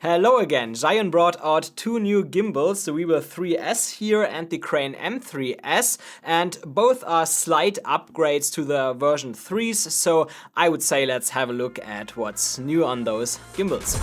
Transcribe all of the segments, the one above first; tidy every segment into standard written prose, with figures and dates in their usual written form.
Hello again, Zhiyun brought out two new gimbals, the Weebill 3S here and the Crane M3S, and both are slight upgrades to the version 3s, so I would say let's have a look at what's new on those gimbals.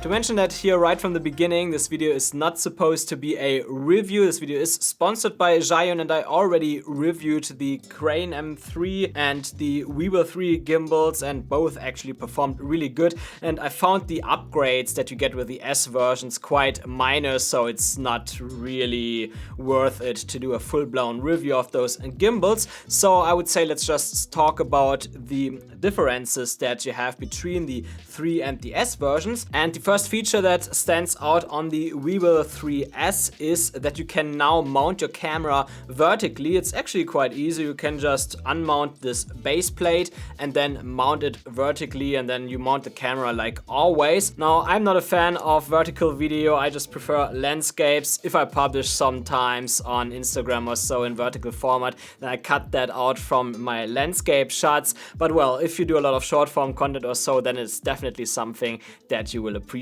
To mention that here right from the beginning, this video is not supposed to be a review. This video is sponsored by Zhiyun and I already reviewed the Crane M3 and the Weebill 3 gimbals and both actually performed really good. And I found the upgrades that you get with the S versions quite minor, so it's not really worth it to do a full-blown review of those gimbals. So I would say let's just talk about the differences that you have between the 3 and the S versions. And the first feature that stands out on the Weebill 3S is that you can now mount your camera vertically. It's actually quite easy. You can just unmount this base plate and then mount it vertically, and then you mount the camera like always. Now, I'm not a fan of vertical video. I just prefer landscapes. If I publish sometimes on Instagram or so in vertical format, then I cut that out from my landscape shots. But well, if you do a lot of short form content or so, then it's definitely something that you will appreciate.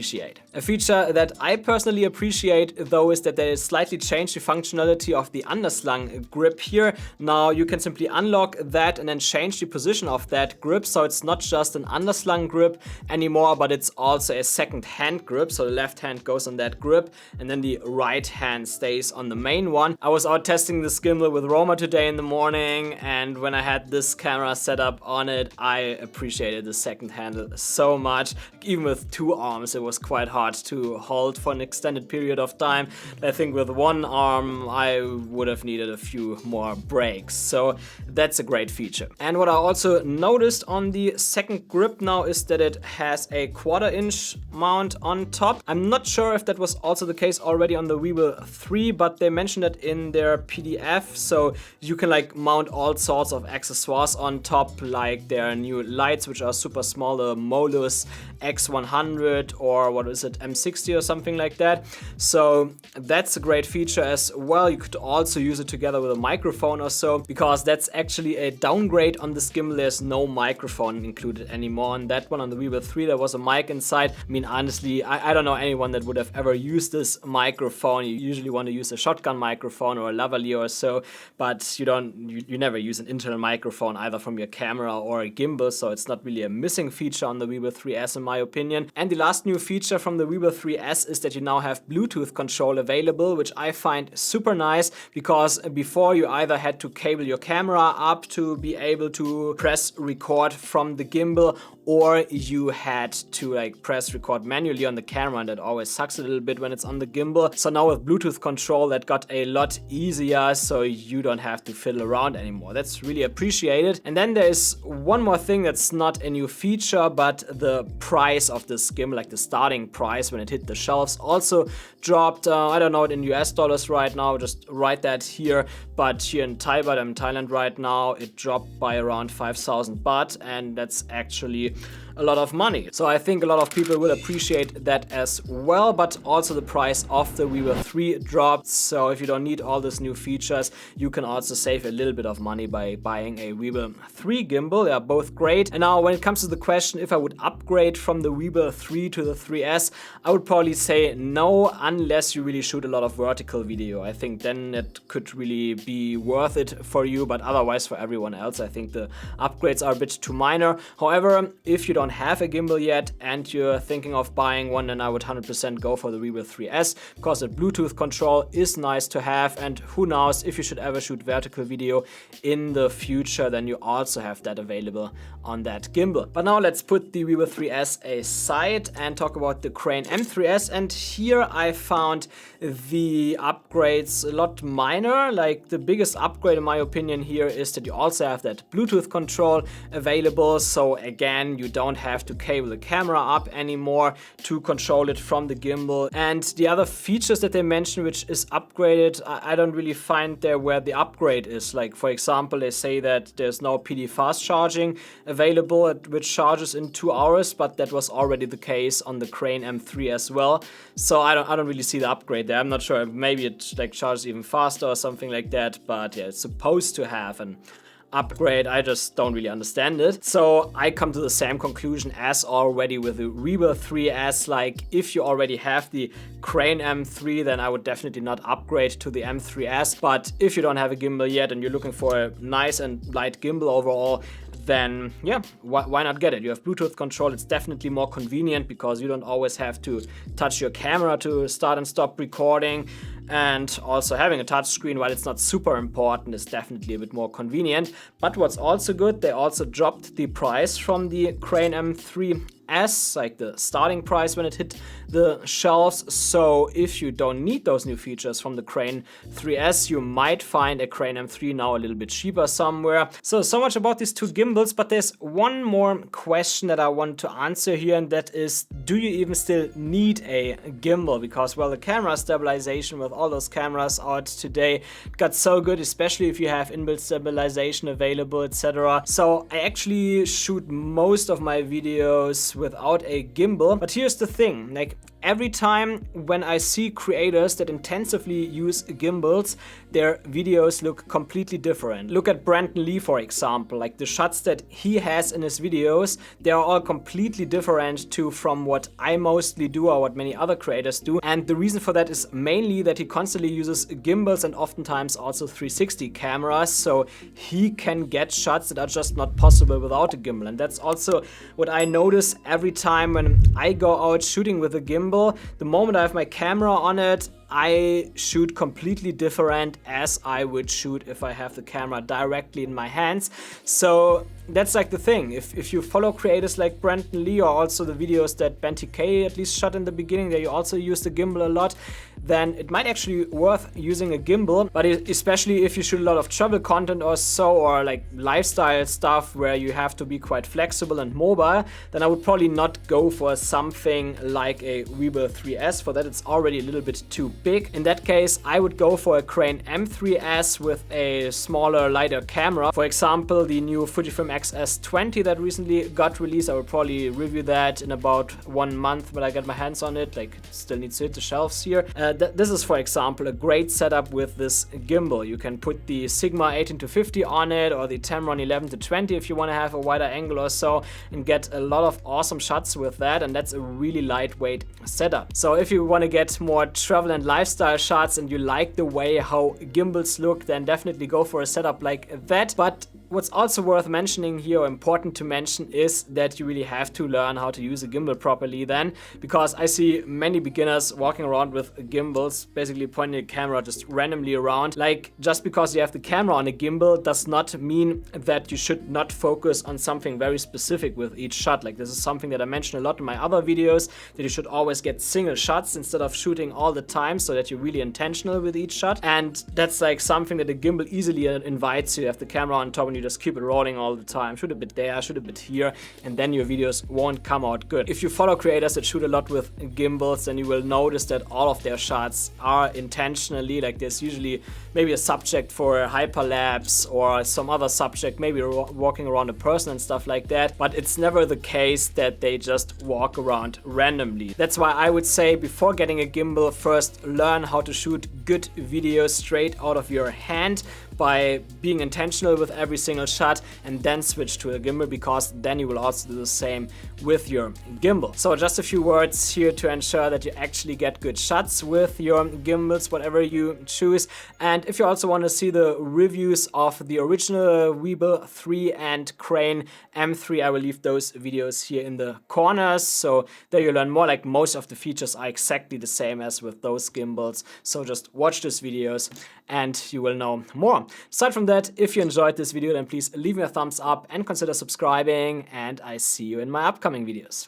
A feature that I personally appreciate though is that they slightly changed the functionality of the underslung grip here. Now you can simply unlock that and then change the position of that grip, so it's not just an underslung grip anymore, but it's also a second hand grip. So the left hand goes on that grip and then the right hand stays on the main one. I was out testing this gimbal with Roma today in the morning, and when I had this camera set up on it, I appreciated the second handle so much. Even with two arms, it was quite hard to hold for an extended period of time. I think with one arm I would have needed a few more breaks, so that's a great feature. And what I also noticed on the second grip now is that it has a 1/4 inch mount on top. I'm not sure if that was also the case already on the Weebill 3, but they mentioned it in their PDF, so you can like mount all sorts of accessoires on top, like their new lights, which are super small, the Molus X100 or what is it, M60 or something like that. So that's a great feature as well. You could also use it together with a microphone or so, because that's actually a downgrade on this gimbal. There's no microphone included anymore. On that one, on the Weebill 3, there was a mic inside. I mean, honestly, I don't know anyone that would have ever used this microphone. You usually want to use a shotgun microphone or a lavalier or so, but you never use an internal microphone either from your camera or a gimbal, so it's not really a missing feature on the Weebill 3S in my opinion. And the last new feature from the Weebill 3S is that you now have Bluetooth control available, which I find super nice, because before you either had to cable your camera up to be able to press record from the gimbal, or you had to like press record manually on the camera, and that always sucks a little bit when it's on the gimbal. So now with Bluetooth control, that got a lot easier, so you don't have to fiddle around anymore. That's really appreciated. And then there is one more thing that's not a new feature, but the price of this gimbal, like the starting price when it hit the shelves, also dropped. I don't know it in US dollars right now, just write that here, but here in Thai baht, I'm in Thailand right now, it dropped by around 5,000 baht, and that's actually a lot of money. So I think a lot of people will appreciate that as well, but also the price of the Weebill 3 dropped. So if you don't need all these new features, you can also save a little bit of money by buying a Weebill 3 gimbal. They are both great. And now when it comes to the question if I would upgrade from the Weebill 3 to the 3S, I would probably say no, unless you really shoot a lot of vertical video. I think then it could really be worth it for you, but otherwise for everyone else, I think the upgrades are a bit too minor. However, if you don't have a gimbal yet and you're thinking of buying one, then I would 100% go for the Weebill 3S, because the Bluetooth control is nice to have, and who knows, if you should ever shoot vertical video in the future, then you also have that available on that gimbal. But now let's put the Weebill 3S aside and talk about the Crane M3S, and here I found the upgrades a lot minor. Like the biggest upgrade in my opinion here is that you also have that Bluetooth control available, so again, you don't have to cable the camera up anymore to control it from the gimbal. And the other features that they mentioned which is upgraded, I don't really find there where the upgrade is. Like for example, they say that there's no PD fast charging available, which charges in 2 hours, but that was already the case on the Crane M3 as well. So I don't really see the upgrade there. I'm not sure, maybe it like charges even faster or something like that, but yeah, it's supposed to have an upgrade. I just don't really understand it. So I come to the same conclusion as already with the Weebill 3S. Like, if you already have the Crane M3, then I would definitely not upgrade to the M3S. But if you don't have a gimbal yet and you're looking for a nice and light gimbal overall, then yeah, why not get it? You have Bluetooth control. It's definitely more convenient because you don't always have to touch your camera to start and stop recording. And also having a touch screen, while it's not super important, is definitely a bit more convenient. But what's also good, they also dropped the price from the Crane M3S, like the starting price when it hit the shelves. So if you don't need those new features from the Crane 3S, you might find a Crane M3 now a little bit cheaper somewhere. So much about these two gimbals, but there's one more question that I want to answer here, and that is, do you even still need a gimbal? Because, well, the camera stabilization with all those cameras out today got so good, especially if you have inbuilt stabilization available, etc. So I actually shoot most of my videos without a gimbal. But here's the thing, like, every time when I see creators that intensively use gimbals, their videos look completely different. Look at Brandon Lee, for example. Like, the shots that he has in his videos, they are all completely different from what I mostly do or what many other creators do. And the reason for that is mainly that he constantly uses gimbals and oftentimes also 360 cameras, so he can get shots that are just not possible without a gimbal. And that's also what I notice every time when I go out shooting with a gimbal. The moment I have my camera on it, I shoot completely different as I would shoot if I have the camera directly in my hands. So that's like the thing. If you follow creators like Brandon Lee, or also the videos that Ben TK at least shot in the beginning, that you also use the gimbal a lot, then it might actually be worth using a gimbal. But especially if you shoot a lot of travel content or so, or like lifestyle stuff where you have to be quite flexible and mobile, then I would probably not go for something like a Weebill 3S. For that, it's already a little bit too big. In that case, I would go for a Crane M3S with a smaller, lighter camera. For example, the new Fujifilm X-S20 that recently got released. I will probably review that in about 1 month when I get my hands on it. Like, it still needs to hit the shelves here. This is, for example, a great setup with this gimbal. You can put the Sigma 18-50 on it, or the Tamron 11-20 if you want to have a wider angle or so, and get a lot of awesome shots with that. And that's a really lightweight setup. So if you want to get more travel and lifestyle shots and you like the way how gimbals look, then definitely go for a setup like that. But what's also worth mentioning here, or important to mention, is that you really have to learn how to use a gimbal properly then, because I see many beginners walking around with gimbals, basically pointing the camera just randomly around. Like, just because you have the camera on a gimbal does not mean that you should not focus on something very specific with each shot. Like, this is something that I mention a lot in my other videos, that you should always get single shots instead of shooting all the time, so that you're really intentional with each shot. And that's like something that a gimbal easily invites you. You have the camera on top and you just keep it rolling all the time. Shoot a bit there, shoot a bit here, and then your videos won't come out good. If you follow creators that shoot a lot with gimbals, then you will notice that all of their shots are intentionally, like, there's usually maybe a subject for a hyperlapse or some other subject, maybe walking around a person and stuff like that, but it's never the case that they just walk around randomly. That's why I would say, before getting a gimbal, first learn how to shoot good videos straight out of your hand by being intentional with every single shot, and then switch to a gimbal, because then you will also do the same with your gimbal. So just a few words here to ensure that you actually get good shots with your gimbals, whatever you choose. And if you also want to see the reviews of the original Weebill 3 and Crane M3, I will leave those videos here in the corners, so there you learn more. Like, most of the features are exactly the same as with those gimbals, so just watch those videos and you will know more. Aside from that, if you enjoyed this video, then please leave me a thumbs up and consider subscribing, and I see you in my upcoming videos.